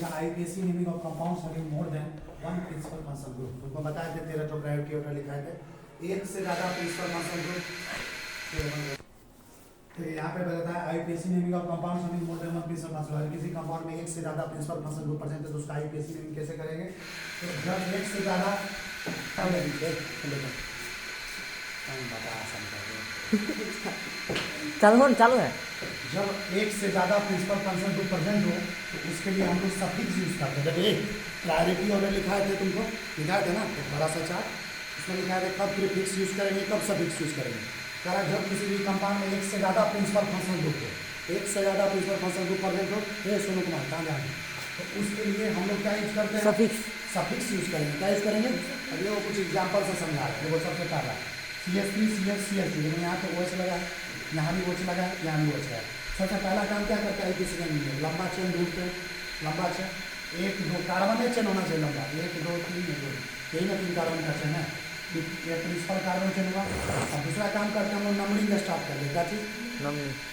लिखा IUPAC naming of compounds having more than one principal function group. तुमको बताया थे 13 तो प्रायोरिटी ऑर्डर लिखा है एक से ज्यादा प्रिंसिपल फंक्शन ग्रुप। तो यहाँ पे बताता है IUPAC naming of compounds having more than one principal function. अगर किसी कंपाउंड में एक से ज्यादा प्रिंसिपल फंक्शन ग्रुप प्रेजेंट है तो उसका आईपीएससी नेमिंग कैसे करेंगे? तो जब एक से ज्यादा चालू है। जब एक से ज्यादा प्रिंसिपल फंक्शन ग्रुप प्रेजेंट हो तो उसके लिए हम लोग सफिक्स यूज करते हैं। जब एक प्रायोरिटी ऑर्डर लिखा है तुमको लिखा है ना एक बड़ा सा चार्ट, उसमें लिखा है कब प्रीफिक्स यूज करेंगे कब सफिक्स यूज करेंगे। कह रहा जब किसी भी कंपाउंड में एक से ज्यादा प्रिंसिपल फंक्शन ग्रुप हो, एक से ज्यादा प्रिंसिपल फंक्शन ग्रुप प्रेजेंट हो, ये सोनू कुमार कहाँ जाएंगे, तो उसके लिए हम लोग क्या यूज करते हैं? सफिक्स यूज करेंगे। क्या यूज करेंगे? अभी वो कुछ एग्जाम्पल से समझा रहे हैं। वो सबसे पहला CH3 CH CH2, यहाँ पे OH लगा है, यहाँ भी OH लगा है, यहाँ भी OH है। सबसे पहला काम क्या करता है किसी का नहीं है, लंबा चेन ढूंढते हैं। लंबा चेन 1 2 कार्बन एक चेन होना चाहिए लंबा, 1 2 3 2, यही ना 3 कार्बन का चेन है, ये प्रिंसिपल कार्बन चेन हुआ। अब दूसरा काम करते हैं हम लोग नंबरिंग स्टार्ट कर देते। क्या चीज?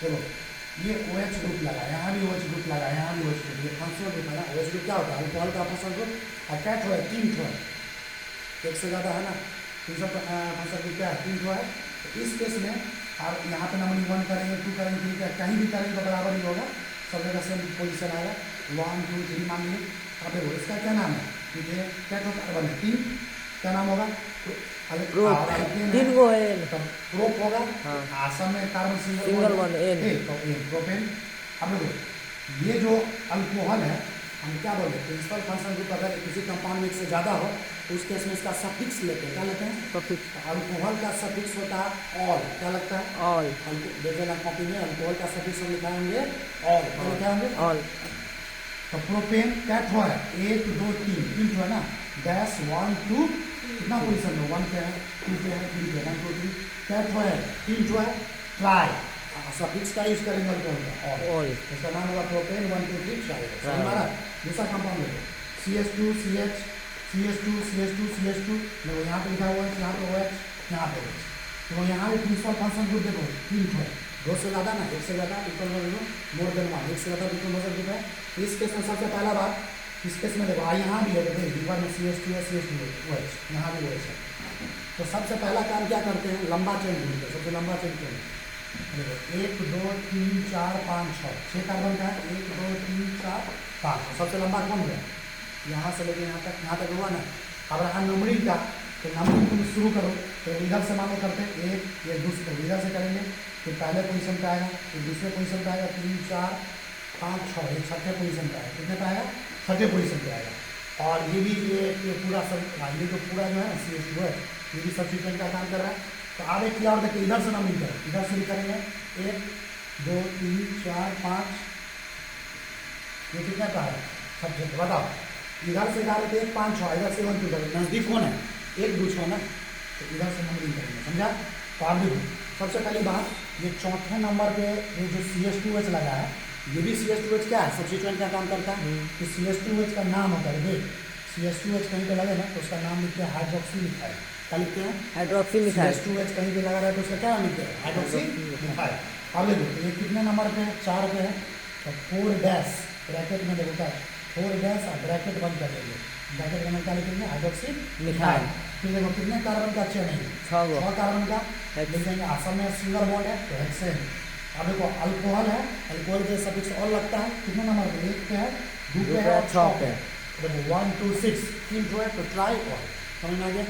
देखो ये OH ग्रुप लगा, यहाँ भी OH ग्रुप लगा, यहाँ भी OH ग्रुप, ये फंक्शनल ग्रुप है ना। OH ग्रुप क्या होता है? अल्कोहल का फंक्शनल ग्रुप। और क्या ठो है? 3 ठो है, एक से ज़्यादा है ना। प्रिंसिपल फंक्शनल ग्रुप क्या है? 3 ठो है। तो इस केस में आप यहाँ पे नंबरिंग 1 करेंगे 2 करेंगे 3 करेंगे, कहीं भी करेंगे तो बराबर ही होगा, सब जगह सेम पोजिशन आएगा। 1 2 3 मान लीजिए। अब देखो इसका क्या नाम है? ठीक है, क्या ठो कार्बन है? 3, क्या नाम होगा? प्रोप होगा। आसम में कार्बन सिंगल वन प्रोपेन। अब देखो ये जो अल्कोहल है हम क्या बोलते हैं? प्रिंसिपल फंक्शन ग्रुप अगर किसी कंपाउंड में एक से ज्यादा हो तो उस केस में इसका सफिक्स लेते हैं। क्या लेते हैं? सफिक्स। अल्कोहल का सफिक्स होता है ऑल। क्या लगता है? ऑल। देखिए ना कॉपी में अल्कोहल का सफिक्स हम लिखाएंगे ऑल। क्या लिखाएंगे? ऑल। तो प्रोपेन क्या ठो है? 1 2 3 ठो है ना। गैस 1 2 कितना पोजिशन में? 1 पे है, 2 पे है, 3 पे है, 1 2 3 क्या ठो है? 3 ठो है। ट्राई सफिक्स का यूज करेंगे अल्कोहल का ऑल, इसका नाम होगा प्रोपेन 1 2 3 ट्राई। हमारा दूसरा कंपाउंड है CH2 CH CH2 CH2 CH2, देखो यहाँ पे लिखा हुआ है, यहाँ पे OH, यहाँ पे OH। तो यहाँ पे प्रिंसिपल फंक्शन ग्रुप देखो 3 ठो है, 2 से ज़्यादा ना, 1 से ज़्यादा इक्वल मोर देन 1, 1 से ज़्यादा इक्वल मोर देन 1 है। इस केस में सबसे पहला बात, इस केस में देखो यहाँ भी है, देखो दीवार में CH2 है, CH2 है, OH, यहाँ भी OH है। तो सबसे पहला काम क्या करते हैं? लंबा चेन ढूंढते हैं। सबसे लंबा चेन कौन है? देखो 1 2 3 4 5 6 कार्बन का है, 1 2 3 4 5। सबसे लंबा कौन है? यहाँ से लेके यहाँ तक हुआ ना। अब रहा नंबरिंग का, तो नंबरिंग तुम शुरू करो तो इधर से मानो करते हैं 1, ये दूसरे इधर से करेंगे, फिर पहले पोजीशन पे आएगा, फिर दूसरे पोजीशन पे आएगा, 3 4 5 6, ये छठे पोजीशन पे आएगा। कितने पे आएगा? छठे पोजीशन पे आएगा। और ये भी ये पूरा सब ये तो पूरा जो है CH2 है, ये भी सब्स्टिट्यूएंट का काम कर रहा है। तो आप एक किया और देखिए इधर से नंबरिंग करें, इधर से भी करेंगे 1 2 3 4 5, ये कितना का है? सब्जेक्ट बताओ। इधर से डाले थे 5 6, इधर से 1 2 करेंगे, नजदीक कौन है? 1 2 6 ना, तो इधर से नंबरिंग करेंगे, समझा? तो आप देखो सबसे पहली बात, ये चौथे नंबर पे ये जो CH2H लगा है, ये भी CH2H क्या है? सब्स्टिट्यूएंट का काम करता है। तो CH2H का नाम होता है, देख CH2H कहीं पे लगे ना तो उसका नाम लिखते हैं हाइड्रोक्सी मिथाइल। क्या लिखते हैं? Hydroxy methyl. CH2H कहीं पे लगा रहा है तो उसका क्या लिखते हैं? Hydroxy methyl. अब देखो ये कितने नंबर पे है? 4 पे है। तो 4 डैश ब्रैकेट में देखो क्या है? 4 डैश और ब्रैकेट बंद कर देंगे, ब्रैकेट का नाम क्या लिखेंगे? Hydroxy methyl. फिर देखो कितने कार्बन का चेन है? 6 कार्बन का लिख देंगे। आसम में सिंगल बॉन्ड है तो हेक्सेन। अब देखो अल्कोहल है, अल्कोहल के सफिक्स और लगता है, कितने नंबर पे? 1 पे है, 2 पे है, 6 पे है। देखो 1 2 6 3 ठो है, तो ट्राई ऑल। समझ में आ गया?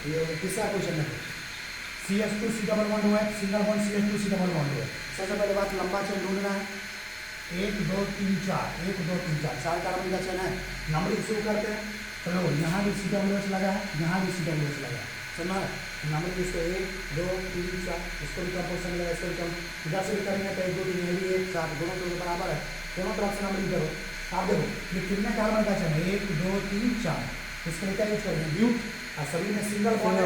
ये तीसरा क्वेश्चन है CH2 C डबल बॉन्ड हुआ है, single bond CH2 C double bond हुआ है। सबसे पहले बात लंबा चेन ढूंढना है। 1 2 3 4 1 2 3 4 कार्बन का चेन है। नंबरिंग शुरू करते हैं। चलो यहाँ भी CWH लगा है, यहाँ भी CWH लगा है, समझ में? नंबर इसको 1 2 3 4, इसको भी कंपोजिशन मिलेगा, इसको भी कम इधर से भी करेंगे तो 1 2 3 ये भी 1 4 दोनों तो बराबर है, दोनों तरफ से नंबरिंग करो। आप देखो ये कितने कार्बन का चेन है? 1 2 3 4। इसके लिए क्या यूज करेंगे? ब्यूट। और सभी में सिंगल बॉन्ड है।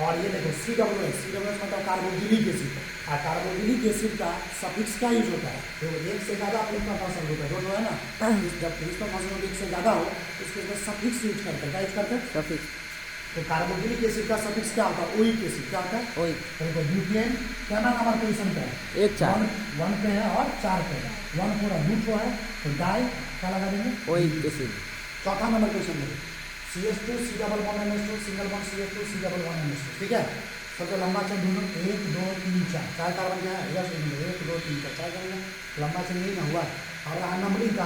और ये देखो CWH मतलब कार्बोक्सिलिक एसिड। और कार्बोक्सिलिक एसिड का सफिक्स क्या यूज होता है? देखो एक से ज़्यादा प्रिंसिपल फंक्शन होता है, दोनों है ना। जब प्रिंसिपल फंक्शन एक से ज़्यादा हो तो इसके सफिक्स यूज करते हैं। क्या यूज करते हैं? सफिक्स। तो कार्बोक्सिलिक एसिड का सफिक्स क्या होता है? Oic acid. क्या होता है? ओइक। तो देखो ब्यूटेन क्या नाम हमारे पोजीशन पे है? 1 4 वन पे है और 4 पे है। 1 पूरा दूसरा है तो डाई क्या लगा देंगे? Oic acid. चौथा नंबर क्वेश्चन देखो CH2 C double bond NH2 single bond CH2 C double bond NH2। ठीक है, सबसे लंबा चेन ढूंढो 1 2 3 4 चार कार्बन क्या है? यस 1 2 3 4 चार कार्बन लंबा चेन यही ना हुआ। और रहा नंबरिंग का,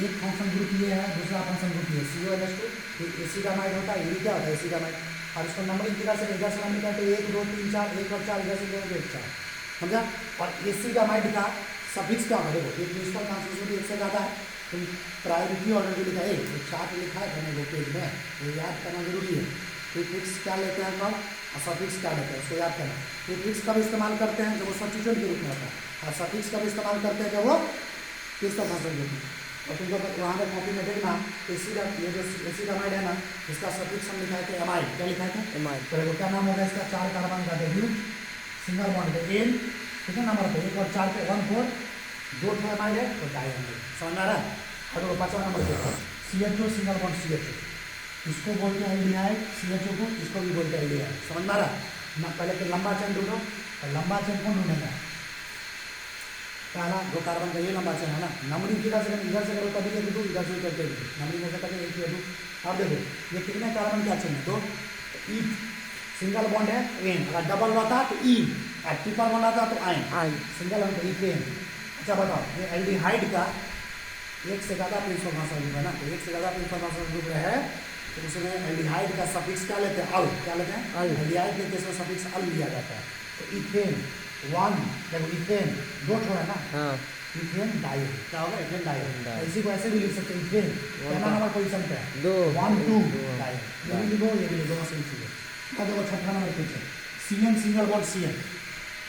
एक फंक्शन ग्रुप ये है, दूसरा फंक्शन ग्रुप ये CONH2 एसिडामाइड होता है। ये क्या होता है? एसिडामाइड। और इसको नंबरिंग किधर से इधर से नंबरिंग करते 1 2 3 4 1 और 4 इधर से 2 1 4 समझा। और एसिडामाइड का सफिक्स क्या होगा? देखो ये प्रिंसिपल कॉन्सेंट्रेशन एक से ज़्यादा है तो प्रायोरिटी ऑर्डर जो लिखा है तो चार्ट लिखा है करने को पेज में, वो याद करना जरूरी है। प्रीफिक्स क्या लेते हैं हम लोग और सफिक्स क्या लेते हैं उसको याद करना। प्रीफिक्स कब इस्तेमाल करते हैं? जब वो सब्स्टिट्यूट के रूप में होता है। और सफिक्स कब इस्तेमाल करते हैं? जब वो किसका फंक्शन ग्रुप में। और तुमको वहाँ पर कॉपी में देखना ये जो एसिडामाइड है ना, इसका सफिक्स हम लिखा है कि एमाइड। क्या लिखा है? एमाइड। तो देखो क्या नाम होगा इसका? 4 कार्बन का W सिंगल बॉन्ड पे एन, ठीक है नंबर पे 1 और 4 पे 1 4 2 ठो एमाइड है तो डाइएमाइड। समझ आ रहा है? और 5वां नंबर पे CH2 सिंगल बॉन्ड CH2 इसको बोलते हैं एल्डिहाइड, CH2 को इसको भी बोलते हैं एल्डिहाइड। समझ में आ रहा है ना? पहले तो लंबा चेन ढूंढो और लंबा चेन कौन ढूंढेगा? पहला 2 कार्बन का ये लंबा चेन है ना, नंबरिंग किधर से इधर से करो तभी लिख दो, इधर से करके नंबरिंग कैसे करके एक लिख दो। अब देखो ये कितने कार्बन क्या चेन है? तो ई सिंगल बॉन्ड है एन, अगर डबल होता तो ई, और ट्रिपल बॉन्ड आता तो आइन। सिंगल बॉन्ड ई पेन। अच्छा बताओ ये एल्डिहाइड का एक से ज़्यादा प्रिंसिपल कॉन्सेंट्रेशन ग्रुप है ना, तो एक से ज़्यादा प्रिंसिपल कॉन्सेंट्रेशन ग्रुप है तो उसमें एल्डिहाइड का सफिक्स क्या लेते हैं? अल। क्या लेते हैं? अल। एल्डिहाइड के केस में सफिक्स अल लिया जाता है। तो इथेन 1 देखो इथेन 2 ठो है ना, हाँ इथेन डाई। क्या होगा? Ethane di. डाई। इसी को ऐसे भी लिख सकते हैं इथेन क्या नंबर पोजीशन पे है? 2 1 2 2 डाई। ये भी लिखो ये भी लिखो सही चीज़ है। अब देखो छठा number question CN single bond CN।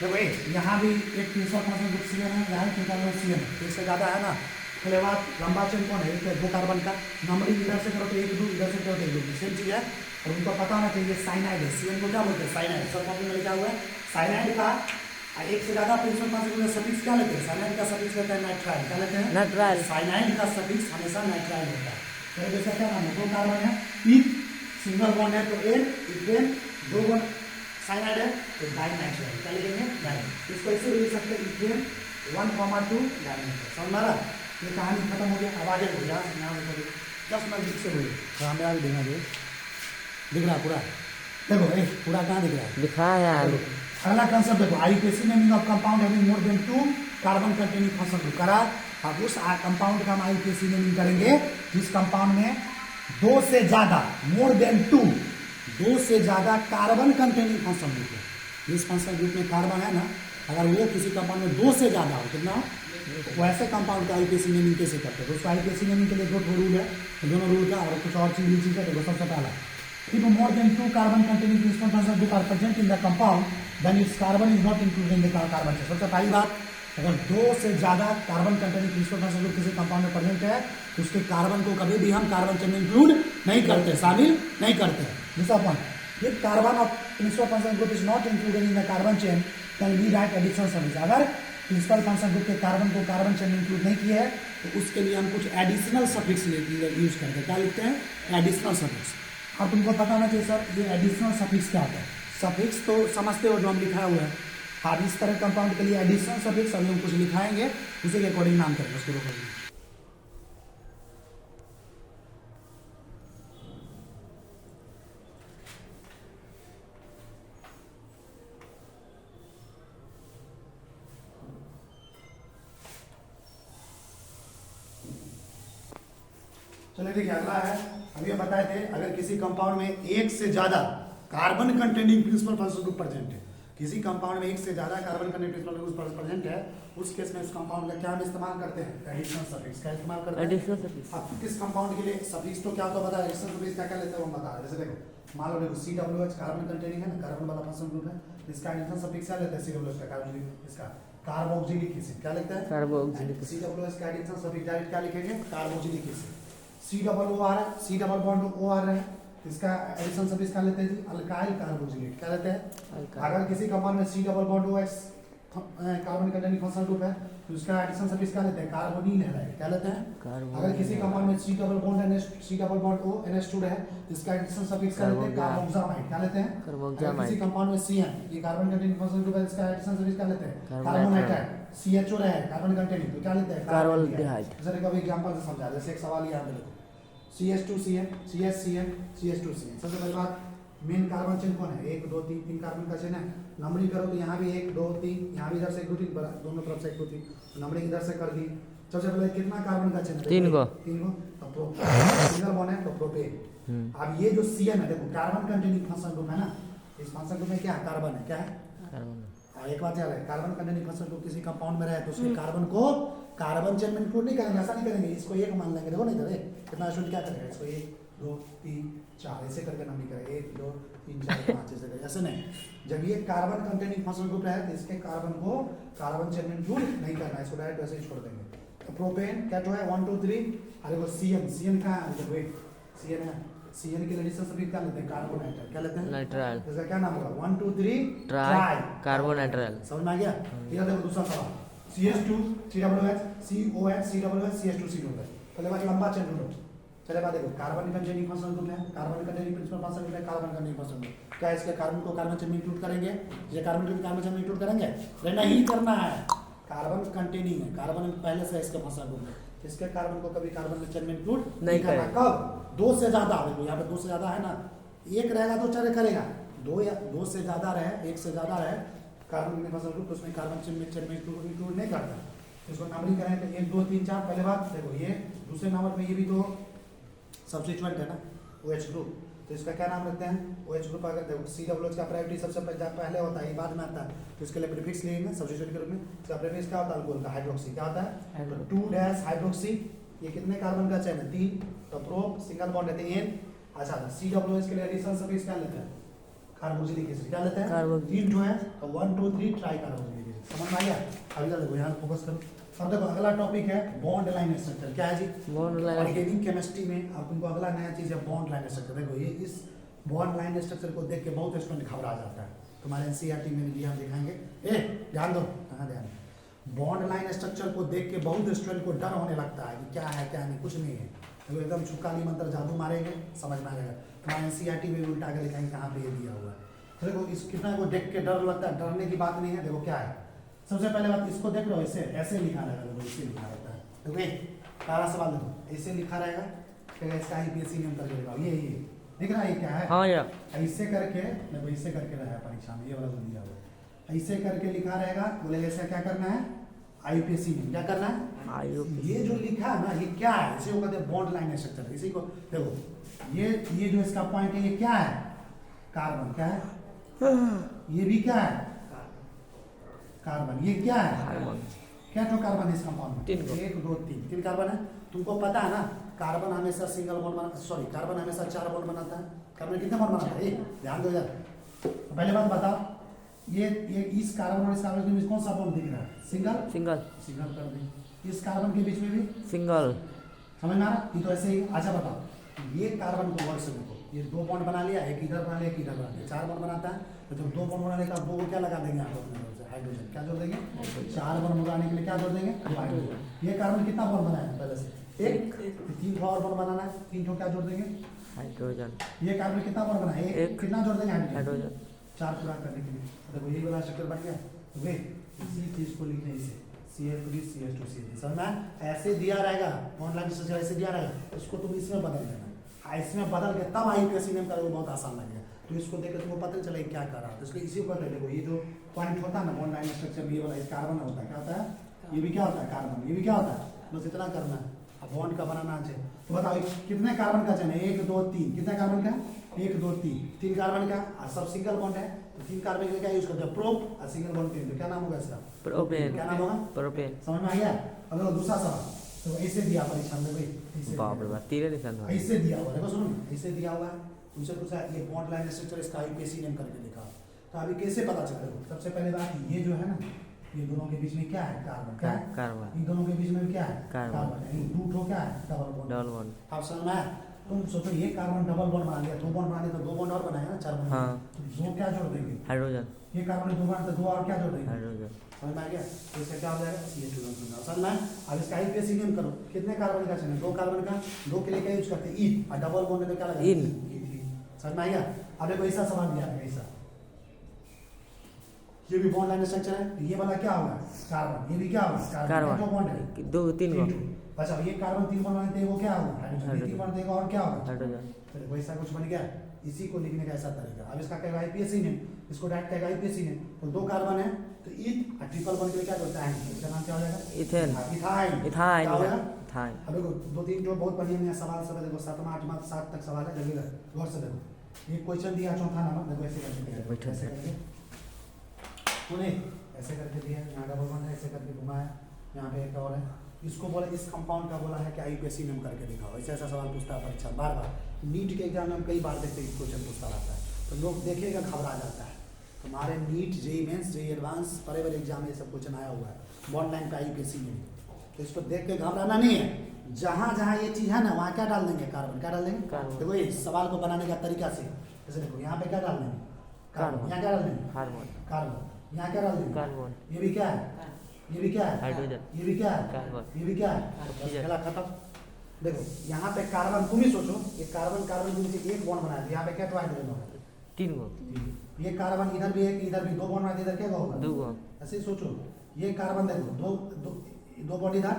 देखो यहाँ भी एक प्रिंसिपल कॉन्सेंट्रेशन ग्रुप CN है, यहाँ ट्रिपल बॉन्ड CN है, इससे ज़्यादा है ना। उसके बाद लंबा चेन कौन है? एक 2 कार्बन का नंबरिंग इधर से करो तो 1 2 इधर से करो तो 1 2 सेम चीज़ है। और उनको पता होना चाहिए साइनाइड है। CN को क्या बोलते हैं? साइनाइड। सब कॉपी में लिखा हुआ है साइनाइड का एक से ज़्यादा प्रिंसिपल कॉन्सेंट्रेशन सफिक्स क्या लेते हैं? साइनाइड का सफिक्स लेते हैं नाइट्राइल। क्या लेते हैं? नाइट्राइल। साइनाइड का सफिक्स हमेशा नाइट्राइल होता है। तो जैसे क्या नाम है? 2 कार्बन है, इथ सिंगल बॉन्ड है तो एन, इथेन 2 बॉन्ड साइनाइड है तो डाइनाइट्राइल। क्या लिखेंगे? डाइन। इसको ऐसे भी लिख सकते हैं इथेन 1 2 डाइनाइट्राइल। समझ में आ रहा है? ये कहानी खत्म हो गया। अब आगे बढ़ो यहाँ से 10 नजदीक से बोलिए तो हमें आगे देखना चाहिए। दिख रहा पूरा? देखो पूरा कहाँ दिख रहा है? लिखा है यार। अगला कंसेप्ट देखो IUPAC naming of compound having more then 2 carbon containing function group करा। अब उस कंपाउंड का हम आईयूपीएसी नेमिंग करेंगे जिस कंपाउंड में 2 से ज्यादा मोर देन 2 से ज्यादा कार्बन कंटेनिंग फंक्शन ग्रुप है। जिस फंक्शन ग्रुप में कार्बन है ना, अगर वो किसी कंपाउंड में 2 से ज्यादा हो कितना हो तो वैसे कंपाउंड का आईयूपीएसी नेमिंग कैसे करते हैं? तो उसको आईयूपीएसी नेमिंग के लिए 2 रूल है, दोनों रूल का और कुछ और चीज है। देखो सबसे पहला if more than 2 carbon containing principal functional group are present in the compound then its carbon is not included in the carbon chain। सबसे पहली बात, अगर 2 से ज्यादा carbon containing principal function group किसी कंपाउंड में प्रेजेंट है तो उसके कार्बन को कभी भी हम कार्बन चेन में इंक्लूड नहीं करते, शामिल नहीं करते। दूसरा point, if carbon of principal function group is not included in the carbon chain then we write additional suffix। अगर प्रिंसिपल फंक्शन ग्रुप के कार्बन को कार्बन चेन में इंक्लूड नहीं किया है तो उसके लिए हम कुछ एडिशनल सफिक्स यूज करते हैं। क्या लिखते हैं? Additional suffix. और तुमको पता होना चाहिए सर ये एडिशनल सफिक्स क्या होता है। सफिक्स तो समझते हो जो हम लिखा हुआ है, और इस तरह कंपाउंड के लिए एडिशनल सफिक्स अभी हम कुछ लिखाएंगे उसी के अकॉर्डिंग नाम करेंगे उसको रोकेंगे। चलिए देखिए अगला है, अभी हम बताए थे अगर किसी कंपाउंड में 1 से ज्यादा carbon containing principal function group present है, किसी कंपाउंड में 1 से ज्यादा carbon containing principal group present है, उस केस में उस कंपाउंड का क्या हम इस्तेमाल करते हैं? Additional suffix. क्या इस्तेमाल करते हैं? Additional suffix. अब किस कंपाउंड के लिए सफिक्स तो क्या होता है बता, एडिशनल सफिक्स क्या क्या लेते हैं हम बता रहे हैं। जैसे देखो मान लो देखो COOH कार्बन कंटेनिंग है ना, कार्बन वाला फंक्शन ग्रुप है, इसका एडिशनल सफिक्स क्या लेते हैं? COOH का कार्बोक्सिलिक, इसका कार्बोक्सिलिक एसिड। क्या लिखते हैं? कार्बोक्सिलिक। COOH का एडिशनल सफिक्स डायरेक्ट क्या लिखेंगे? Carboxylic acid. C double O आ रहा है, C डबल बॉन्ड O आ रहा है, इसका एडिशन सफिक्स क्या लेते हैं जी? Alkyl carboxylate. क्या लेते हैं? अगर किसी कंपाउंड में C double bond OH carbon containing functional group है तो उसका एडिशन सर्विस क्या लेते हैं, कार्बोनिल है, क्या लेते हैं। अगर किसी कंपाउंड में C double bond NH, C double bond O NH2 है तो इसका एडिशन सर्विस क्या लेते हैं, कार्बोक्सामाइड, क्या लेते हैं। अगर किसी कंपाउंड में CN, ये कार्बन कंटेनिंग फंक्शनल ग्रुप है, इसका एडिशन सर्विस क्या लेते हैं, कार्बोनाइट्राइड। CHO है कार्बन कंटेनिंग तो क्या लेते हैं, कार्बोल्डिहाइड। जैसे कभी एग्जांपल से समझा, जैसे एक सवाल यहाँ पे देखो CH2CN CHCN CH2CN। सबसे पहली बात मेन कार्बन चेन कौन है, 1 2 3 3 कार्बन का चेन है। नंबरिंग करो तो यहाँ भी 1 2 3, यहाँ भी इधर से 1 2 3, दोनों तरफ से 1 2 3, नंबरिंग इधर से कर दी। सबसे पहले कितना कार्बन का चेन है, 3 गो। तो प्रोपेन सिंगल बॉन्ड है तो प्रोपेन। अब ये जो CN है देखो कार्बन कंटेनिंग फंक्शनल ग्रुप है ना, इस फंक्शनल ग्रुप में क्या है, कार्बन है, क्या है कार्बन। एक बात याद है, कार्बन कंटेनिंग फंक्शनल ग्रुप किसी कंपाउंड में रहे तो उसके कार्बन को कार्बन चेन में इंक्लूड नहीं करेंगे, ऐसा नहीं करेंगे, इसको एक मान लेंगे। देखो नहीं इधर कितना स्टूडेंट क्या करेगा, इसको 1 2 3 4 ऐसे करके नाम नहीं करेगा, 1 2 3 4 5 ऐसे करेगा, ऐसे नहीं। जब ये कार्बन कंटेनिंग फंक्शनल ग्रुप है तो इसके कार्बन को कार्बन चेन में इंक्लूड नहीं करना, इसको डायरेक्ट ऐसे ही छोड़ देंगे। तो प्रोपेन क्या तो है 1 2 3, अरे वो CN कहाँ है, देखो वेट CN है, CN के एडिशन सर्विस क्या लेते हैं, कार्बोनाइट्राइड, क्या लेते हैं, नाइट्राइल। इसका क्या नाम होगा 1 2 3 ट्राई कार्बोनाइट्राइल। समझ में आ गया। इधर देखो दूसरा सवाल CH2 COOH COH COOH CH2 COOH। पहले बात लंबा चेन ढूंढो। चले बात देखो कार्बन कंटेनिंग फंक्शनल ग्रुप है, carbon containing principal functional group है, कार्बन कंटेनिंग फंक्शनल ग्रुप। क्या इसके कार्बन को कार्बन चेन में इंक्लूड करेंगे, ये कार्बन को कार्बन चेन में इंक्लूड करेंगे, अरे नहीं करना है। कार्बन कंटेनिंग है, कार्बन पहले से इसके फंक्शनल ग्रुप है, इसके कार्बन को कभी कार्बन चेन में इंक्लूड नहीं करना। कब 2 से ज्यादा, देखो यहाँ पे 2 से ज्यादा है ना, एक रहेगा तो चले करेगा, 2 से ज्यादा रहे, 1 से ज्यादा रहे कार्बन में फंक्शनल ग्रुप तो उसमें कार्बन चेन में इंक्लूड नहीं करता। इसको नंबरिंग करें तो 1 2 3 4। पहले बात देखो ये दूसरे नंबर पे ये भी तो सब्स्टिट्यूएंट है ना OH ग्रुप, तो इसका क्या नाम रखते हैं OH ग्रुप। अगर देखो COOH का प्रायोरिटी सबसे पहले होता है, ये बाद में आता है, तो इसके लिए प्रीफिक्स लेंगे सब्स्टिट्यूएंट के रूप में। इसका प्रीफिक्स क्या होता है, अल्कोहल का हाइड्रोक्सी, क्या होता है 2 हाइड्रोक्सी। ये कितने कार्बन का चेन है 3, तो प्रोप सिंगल बॉन्ड रहते हैं N। अच्छा COOH के लिए एडिशन सर्विस क्या लेते हैं, कार्बोक्सिलिक एसिड, क्या लेते हैं 3 जो है तो 1 2 3 ट्राई कार्बोक्सिलिक एसिड। समझ में आ गया। अभी देखो यहाँ फोकस करो। अब देखो अगला टॉपिक है बॉन्ड लाइन स्ट्रक्चर। क्या है जी, बॉन्ड लाइन। ऑर्गेनिक केमिस्ट्री में अब तुमको अगला नया चीज है बॉन्ड लाइन स्ट्रक्चर। देखो ये इस बॉन्ड लाइन स्ट्रक्चर को देख के बहुत स्टूडेंट घबरा जाता है, तुम्हारे NCERT में भी हम दिखाएंगे। ध्यान दो, कहाँ ध्यान। बॉन्ड लाइन स्ट्रक्चर को देख के बहुत स्टूडेंट को डर होने लगता है कि क्या है क्या नहीं, कुछ नहीं है। तो एकदम छुकाली मंत्र जादू मारेंगे, समझ में आ जाएगा। तुम्हारे NCERT में भी उल्टा के लिखाएंगे कहाँ पे ये दिया हुआ है। तो देखो इस कितना को देख के डर लगता है, डरने की बात नहीं है। देखो क्या है, सबसे पहले बात इसको देख लो, ऐसे लिखा रहेगा, देखो ऐसे लिखा रहता है। देखो सारा सवाल देखो ऐसे लिखा रहेगा, फिर इसका IPSC नेम करके लिखा, ये दिख रहा है, ये क्या है, हाँ यार ऐसे करके देखो, ऐसे करके रहा है परीक्षा में, ये वाला जो दिया हुआ है ऐसे करके लिखा रहेगा। बोले ऐसे क्या करना है, IPSC नेम क्या करना है, ये जो लिखा है ना ये क्या है, इसी को कहते हैं बॉन्ड लाइन स्ट्रक्चर। इसी को देखो ये जो इसका पॉइंट है ये क्या है, कार्बन, क्या है ये भी क्या है कार्बन, ये क्या है कार्बन। क्या तो कार्बन है इस कंपाउंड में, 1 2 3 कार्बन है। तुमको पता है ना कार्बन हमेशा सिंगल बॉन्ड बना, सॉरी कार्बन हमेशा 4 बॉन्ड बनाता है। कार्बन कितने बॉन्ड बनाता है, ध्यान दो यार। पहले बात बताओ, ये इस कार्बन और इस कार्बन के बीच कौन सा बॉन्ड दिख रहा है, सिंगल कर दें। इस कार्बन के बीच में भी सिंगल, समझ में आ रहा, ये तो ऐसे ही। अच्छा बताओ ये कार्बन को वर्ड से देखो, ये 2 बॉन्ड बना लिया, एक इधर बना लिया, एक इधर बना लिया, 4 बॉन्ड बनाता है। तो जब 2 बॉन्ड बनाने का 2 को क्या लगा देंगे आप अपने तरफ से, हाइड्रोजन, क्या जोड़ देंगे 4 बॉन्ड बनाने के लिए क्या जोड़ देंगे, हाइड्रोजन। ये कार्बन कितना बॉन्ड बनाया है पहले से, 1, 3 और बॉन्ड बनाना है, 3 को क्या जोड़ देंगे हाइड्रोजन। ये कार्बन कितना बॉन्ड बना है, 1, कितना जोड़ देंगे हाइड्रोजन, 4 पूरा करने के लिए। देखो ये वाला स्ट्रक्चर बन गया। तो वे इसी चीज को लिखने इसे CH3 CH2 CH3, समझ में ऐसे दिया रहेगा, बॉन्ड लाइन स्ट्रक्चर ऐसे दिया रहेगा, उसको तुम इसमें बदल देना, इसमें बदल के तब IPSC नेम करोगे, बहुत आसान लगेगा। तो इसको देखकर तुमको पता चले क्या कर रहा है। तो इसलिए इसी को कर देखो, ये जो पॉइंट होता है ना बॉन्ड लाइन स्ट्रक्चर में, ये वाला इस कार्बन होता है, क्या होता है, ये भी क्या होता है कार्बन, ये भी क्या होता है, बस इतना करना है। अब बॉन्ड का बनाना चाहिए। तो बताओ कितने कार्बन का चेन है, 1 2 3, कितने कार्बन का, 1 2 3 कार्बन का, और सब सिंगल बॉन्ड है। तो 3 कार्बन के लिए क्या यूज करते हैं, प्रोप, और सिंगल बॉन्ड 3, तो क्या नाम होगा इसका, प्रोपेन। क्या नाम होगा, प्रोपेन। समझ में आ गया। अब दूसरा सवाल, तो ऐसे दिया परीक्षा में भाई, बाप रे बाप, तीन निशान ऐसे दिया हुआ, देखो सुनो ऐसे दिया हुआ है, उनसे पूछा ये बॉन्ड लाइन स्ट्रक्चर इसका IPSC नेम करके दिखा। तो अभी कैसे पता चला, देखो सबसे पहले बात ये जो है ना, ये दोनों के बीच में क्या है, कार्बन, क्या है कार्बन, इन दोनों के बीच में क्या है कार्बन, यानी 2 ठो क्या है, डबल बॉन्ड। आप समझ में, तुम सोचो ये कार्बन डबल बॉन्ड बना लिया, 2 बॉन्ड बना लिया, तो 2 बॉन्ड और बनाया ना, 4 बॉन्ड, हाँ। तो 2 क्या जोड़ देंगे हाइड्रोजन, ये कार्बन 2 बॉन्ड, तो 2 और क्या जोड़ देंगे हाइड्रोजन। समझ में आ गया? तो इसका क्या हो जाएगा CH2 बन समझ में? अब इसका IUPAC नेम करो, कितने कार्बन का चाहिए? 2 कार्बन का, 2 के लिए क्या यूज करते हैं इन, और डबल बॉन्ड में तो क्या लगा इन। समझ में आ गया? अब देखो ऐसा सवाल दिया है ऐसा, ये भी बॉन्ड लाइन स्ट्रक्चर है, तो ये वाला क्या होगा कार्बन, ये भी क्या होगा कार्बन, जो बॉन्ड है 2 3 गो अच्छा ये कार्बन 3 बॉन्ड बनाते हैं वो क्या होगा हाइड्रोजन, 3 बॉन्ड देगा और क्या होगा हाइड्रोजन। तो देखो ऐसा कुछ बन गया, इसी को लिखने का ऐसा तरीका। अब इसका कहेगा IUPAC नेम, इसको डायरेक्ट कहेगा IUPAC नेम, तो 2 कार्बन है तो ईथ और ट्रिपल बॉन्ड के लिए क्या करता है इसका नाम क्या हो जाएगा इथेन। इथाइन इथाइन क्या होगा इथाइन। अब देखो 2-3 जो बहुत बढ़िया नया सवाल सब है, देखो 7वां 8वां 7 तक सवाल है, जल्दी गौर से देखो। एक क्वेश्चन दिया चौथा नंबर, देखो ऐसे करके बैठो ऐसे करके सुने ऐसे करके दिया, यहाँ डबल बॉन्ड है ऐसे करके घुमाया, यहाँ पे एक और है, इसको बोला इस कंपाउंड का बोला है कि IUPAC नेम करके दिखाओ। ऐसा ऐसा सवाल पूछता है परीक्षा बार बार, नीट के एग्जाम में हम कई बार देखते हैं क्वेश्चन पूछता रहता है, तो लोग देखेगा घबरा जाता है। तुम्हारे NEET JEE mains JEE advance बड़े बड़े एग्जाम में ये सब क्वेश्चन आया हुआ है, बॉन्ड लाइन का IUPAC नेम, तो इसको देख के घबराना नहीं है। जहाँ जहाँ ये चीज़ है ना वहाँ क्या डाल देंगे कार्बन, क्या डाल देंगे देखो ये सवाल को बनाने का तरीका से, जैसे देखो यहाँ पे क्या डाल देंगे कार्बन, यहाँ क्या डाल देंगे कार्बन, कार्बन, यहाँ क्या डाल देंगे कार्बन, ये भी क्या है ये भी क्या है हाइड्रोजन, ये भी क्या है कार्बन, ये भी क्या है बस खेला खत्म। देखो यहाँ पे कार्बन, तुम ही सोचो ये कार्बन कार्बन के नीचे एक बॉन्ड बनाया, यहाँ पे क्या हाइड्रोजन होगा 3 गो, ये कार्बन इधर भी एक इधर भी 2 बॉन्ड बनाया, इधर क्या होगा 2 गो, ऐसे ही सोचो। ये कार्बन देखो दो बॉन्ड इधर,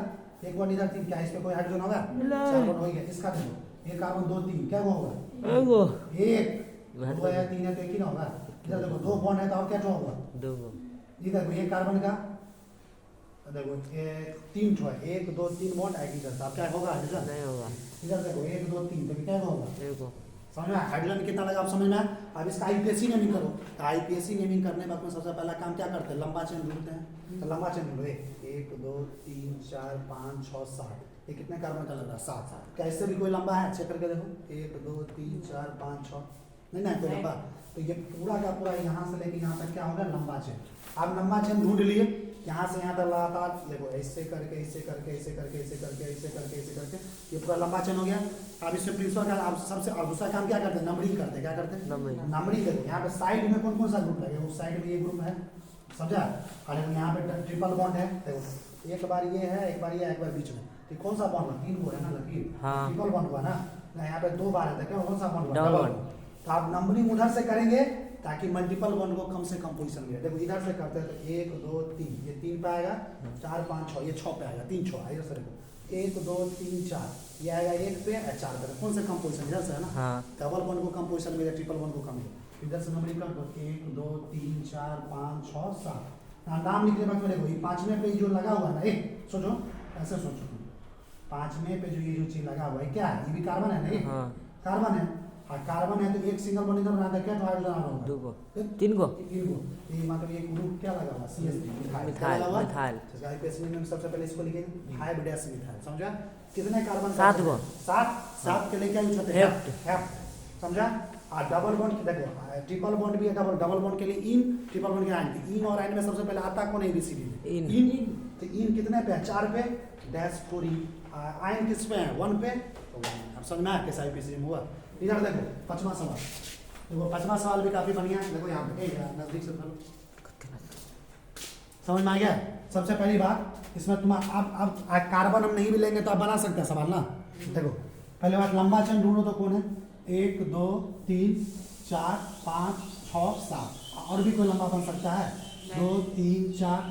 एक बॉन्ड इधर, 3 क्या इस पे कोई हाइड्रोजन होगा 4 बॉन्ड हो गया। इसका देखो ये कार्बन 2 3 क्या होगा 1 गो, एक 2 है 3 है तो एक ही ना होगा। इधर देखो 2 बॉन्ड है तो और क्या होगा 2 गो, इधर ये कार्बन का देखो ये 3 ठो है, 1 2 3 बॉन्ड है इधर, तो अब क्या होगा हाइड्रोजन नहीं होगा इधर देखो 1 2 3 तो क्या होगा 1 गो। समझ में हाइड्रोजन कितना लगा आप समझ में। अब इसका IUPAC नेमिंग करो, तो IUPAC नेमिंग करने के बाद में सबसे पहला काम क्या करते हैं लंबा चेन ढूंढते हैं, तो लंबा चेन ढूंढो 1 2 3 4 5 6 7, ये कितने कार्बन का लग रहा है 7। क्या इससे भी कोई लंबा है चेक करके देखो 1 2 3 4 5 6 नहीं ना कोई लंबा, तो ये पूरा का पूरा यहाँ से लेके यहाँ तक क्या होगा लंबा चेन। अब लंबा चेन ढूंढ लिए, यहाँ से यहाँ तक लगातार देखो ऐसे करके ऐसे करके ऐसे करके ऐसे करके ऐसे करके ऐसे करके ये पूरा लंबा चेन हो गया। अब इससे प्रिंसिपल का आप सबसे और दूसरा काम क्या करते हैं नंबरिंग करते हैं, क्या करते हैं नंबरिंग करते हैं। यहाँ पे साइड में कौन कौन सा ग्रुप लगे, उस साइड में ये ग्रुप है समझा, और यहाँ पे ट्रिपल बॉन्ड है देखो, एक बार ये है एक बार ये एक बार बीच में, तो कौन सा बॉन्ड हुआ 3 को है ना लकीर ट्रिपल बॉन्ड हुआ ना, यहाँ पे 2 बार है तो कौन सा बॉन्ड हुआ डबल बॉन्ड। तो आप नंबरिंग उधर से करेंगे ताकि मल्टीपल बॉन्ड को कम से कम पोजीशन मिले। देखो इधर से करते हैं तो 1 2 3 ये 3 पे आएगा, 4 5 6 ये 6 पे आएगा, 3 6 इधर से देखो 1 2 3 4 ये आएगा 1 पे और 4 पे, कौन से कम पोजीशन इधर से है ना, डबल बॉन्ड को कम पोजीशन मिलेगा ट्रिपल बॉन्ड को कम मिलेगा। इधर से नंबरिंग कर दो 1 2 3 4 5 6 7, नाम लिखने के बाद में देखो ये 5वें पे जो लगा हुआ है ना, सोचो ऐसे सोचो 5वें पे जो ये जो चीज लगा हुआ है क्या है, ये भी कार्बन है ना, कार्बन है, और कार्बन है तो एक सिंगल बॉन्ड इधर बनाता है क्या, तो हाइड्रोजन आ रहा होगा 2 गो 3 गो, ये मतलब एक ग्रुप क्या लगा हुआ CH3 मिथाइल मिथाइल। IUPAC में सबसे पहले इसको लिखेंगे हाइब डैश मिथाइल, समझा कितने कार्बन 7 गो, 7 के लिए क्या यूज होते हैं हेप्ट, समझा। और डबल बॉन्ड देखो ट्रिपल बॉन्ड भी है, डबल बॉन्ड के लिए इन, ट्रिपल बॉन्ड के आइन, इन और आइन में सबसे पहले आता कौन है ABCD में इन, तो इन कितने पे है 4 पे, डैश 4 आइन किस पे है 1 पे, तो अब समझ में आया कैसे IUPAC में हुआ। इधर देखो 5वां सवाल, देखो 5वां सवाल भी काफी बढ़िया है, देखो यहाँ पे नजदीक से करो, समझ में आ गया। सबसे पहली बात इसमें तुम अब कार्बन हम नहीं भी लेंगे तो आप बना सकते हैं सवाल ना। देखो पहले बात लंबा चेन ढूंढो तो कौन है 1 2 3 4 5 6 7, और भी कोई लंबा बन सकता है 2 3 4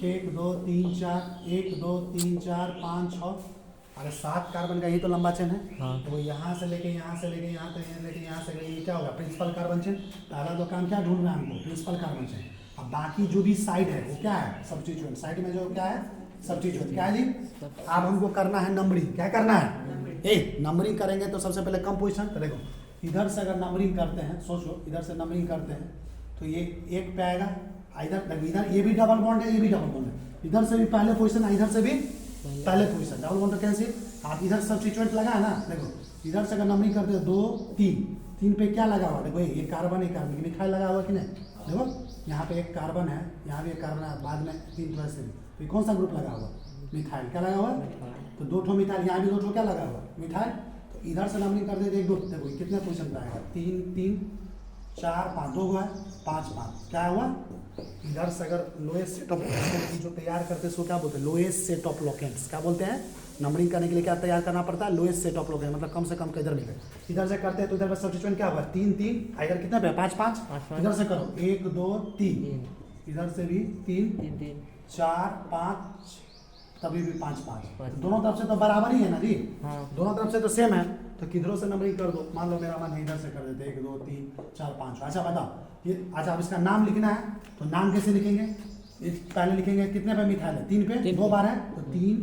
1 2 3 4 1 2 3 4 5 6, अरे 7 कार्बन का ये तो लंबा चेन है। तो यहाँ से लेके यहाँ से लेके यहाँ तक लेके यहाँ से लेके क्या होगा प्रिंसिपल कार्बन चेन। पहला तो काम क्या ढूंढना है हमको प्रिंसिपल कार्बन चेन, अब बाकी जो भी साइड है वो क्या है सब्स्टिट्यूएंट, साइड में जो क्या है सब्स्टिट्यूएंट, क्या है जी। अब हमको करना है नंबरिंग, क्या करना है नंबरिंग करेंगे तो सबसे पहले कम पोजिशन, तो देखो इधर से अगर नंबरिंग करते हैं, सोचो इधर से नंबरिंग करते हैं तो ये 1 पे आएगा, इधर ये भी डबल बॉन्ड है ये भी डबल बॉन्ड है, इधर से भी पहले पोजिशन इधर से भी पहले पोजिशन, डबल बॉन्ड तो कैसे आप इधर सब्स्टिट्यूएंट लगा है ना, देखो इधर से अगर नंबरिंग करते हैं 2 3 पे क्या लगा हुआ देखो ये कार्बन है, कार्बन मिथाइल लगा हुआ कि नहीं, देखो यहाँ पे एक कार्बन है यहाँ भी एक कार्बन है, बाद में 3 तरह से भी कौन सा ग्रुप लगा हुआ मिथाइल, क्या लगा हुआ तो 2 ठो मिथाइल, यहाँ भी 2 ठो क्या लगा हुआ मिथाइल। तो इधर से नंबरिंग कर देते 1 2 देखो कितने पोजिशन पे आएगा 3 3 4 5 2 हुआ है 5 5 क्या हुआ। इधर से अगर लोएस्ट सेट ऑफ जो तैयार करते हैं उसको क्या बोलते हैं, लोएस्ट सेट ऑफ लोकेंट्स क्या बोलते हैं। नंबरिंग करने के लिए क्या तैयार करना पड़ता है, लोएस्ट सेट ऑफ लोकेंट, मतलब कम से कम इधर मिले। इधर से करते हैं तो इधर पर सब्स्टिट्यूएंट क्या होगा 3 3, इधर कितना पे 5 5, इधर से करो 1 2 3, इधर से भी 3 3 4 5, तभी भी 5 5, दोनों तरफ से तो बराबर ही है ना जी। हाँ। दोनों तरफ से तो सेम है, तो किधरों से नंबरिंग कर दो। मान लो मेरा मन है इधर से कर देते 1 2 3 4 5। अच्छा बताओ ये, अच्छा अब इसका नाम लिखना है तो नाम कैसे लिखेंगे। पहले लिखेंगे कितने पे मिथाइल है, 3 पे 2 बार है तो 3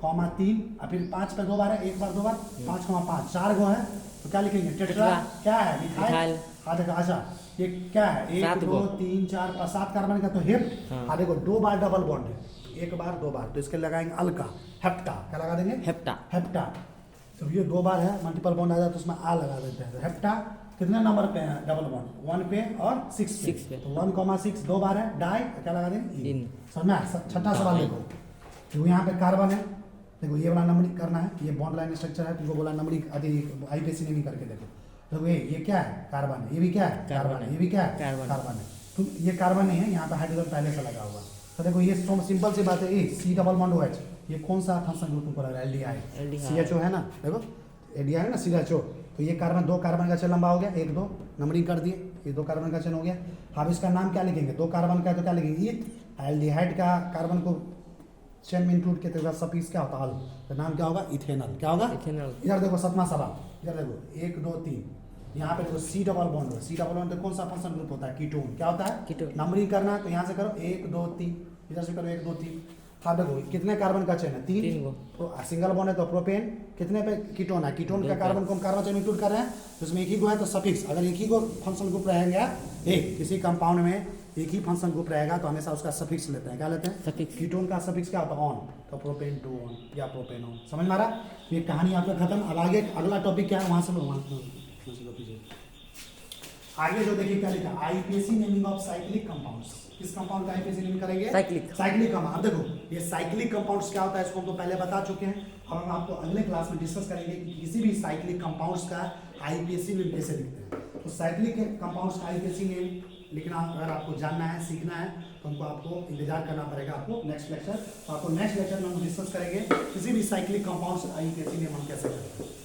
3, और फिर 5 पे 2 बार है, 1 बार 2 बार 5 5, 4 गो है तो क्या लिखेंगे टेट्रा। क्या है मिथाइल। हाँ देखो अच्छा ये क्या है 1 2 3 4 5 7 कार्बन का तो हेप्ट। हाँ देखो 2 बार डबल बॉन्ड है, 1 बार 2 बार, तो इसके लगाएंगे अल्का हेप्टा। क्या लगा देंगे हेप्टा। हेप्टा। तो ये 2 बार है, मल्टीपल बॉन्ड आ जाए तो उसमें आ लगा देते हैं। तो हेप्टा कितने नंबर पे है डबल बॉन्ड, 1 पे और 6 पे। तो 1 6 2 बार है, डाई क्या लगा देंगे इन। समझ में। छठा सवाल देखो, तो यहाँ पे कार्बन है, देखो ये वाला नंबरिंग करना है, ये बॉन्ड लाइन स्ट्रक्चर है, तुमको बोला नंबरिंग अधिक आईपीसी नहीं करके देखो। तो ये क्या है कार्बन है, ये भी क्या है कार्बन है, ये भी क्या है कार्बन है। तो ये कार्बन नहीं है, यहाँ पे हाइड्रोजन पहले से लगा हुआ। तो देखो ये सिंपल सी बात है, सी डबल बॉन्ड OH, ये कौन सा फंक्शन ग्रुप तुमको लग रहा है, एल्डिहाइड। CHO है ना, देखो एल्डिहाइड है ना CHO। तो ये कार्बन 2 कार्बन का चेन लंबा हो गया, 1 2 नंबरिंग कर दिए, ये 2 कार्बन का चेन हो गया। अब इसका नाम क्या लिखेंगे, 2 कार्बन का है तो क्या लिखेंगे ईथ। एल्डिहाइड का कार्बन को चेन में इंक्लूड के तो सफिक्स क्या होता है अल, तो नाम क्या होगा इथेनॉल। क्या होगा इथेनॉल। इधर देखो 7वां सवाल, इधर देखो 1 2 3, यहाँ पे देखो सी डबल बॉन्ड है। सी डबल बॉन्ड तो कौन सा फंक्शन ग्रुप होता है, कीटोन। क्या होता है कीटोन। नंबरिंग करना है तो यहाँ से करो 1 2 3, इधर से करो 1 2 3। हाँ देखो कितने कार्बन का चेन है 3 गो। तो सिंगल बॉन्ड है तो प्रोपेन, कितने पे कीटोन है, कीटोन का कार्बन को हम कार्बन चेन इंक्लूड कर रहे हैं तो इसमें एक ही गो है तो सफिक्स। अगर एक ही गो फंक्शन ग्रुप रहेगा, एक किसी कंपाउंड में एक ही फंक्शन ग्रुप रहेगा तो हमेशा उसका सफिक्स लेते हैं। क्या लेते हैं सफिक्स। कीटोन का सफिक्स क्या होता है ऑन, तो प्रोपेन टू ऑन या प्रोपेनॉन। समझ में आ रहा। ये कहानी आपका खत्म। अब आगे अगला टॉपिक क्या है वहां से लो, आगे जो देखिए क्या लिखा, IPAC naming of cyclic compounds. किस कंपाउंड का आईपीएसी नेमिंग करेंगे, साइक्लिक कंपाउंड। अब देखो ये साइक्लिक कंपाउंड्स क्या होता है इसको हम तो पहले बता चुके हैं। अब हम आपको अगले क्लास में डिस्कस करेंगे कि किसी भी साइक्लिक कंपाउंड्स का आईपीएसी नेम कैसे लिखते हैं। तो साइक्लिक कंपाउंड्स का आईपीएसी नेम लिखना अगर आपको जानना है, सीखना है तो हमको आपको इंतजार करना पड़ेगा आपको नेक्स्ट लेक्चर। तो आपको नेक्स्ट लेक्चर में हम डिस्कस करेंगे किसी भी साइक्लिक कंपाउंड्स का आईपीएसी नेम हम कैसे करते हैं।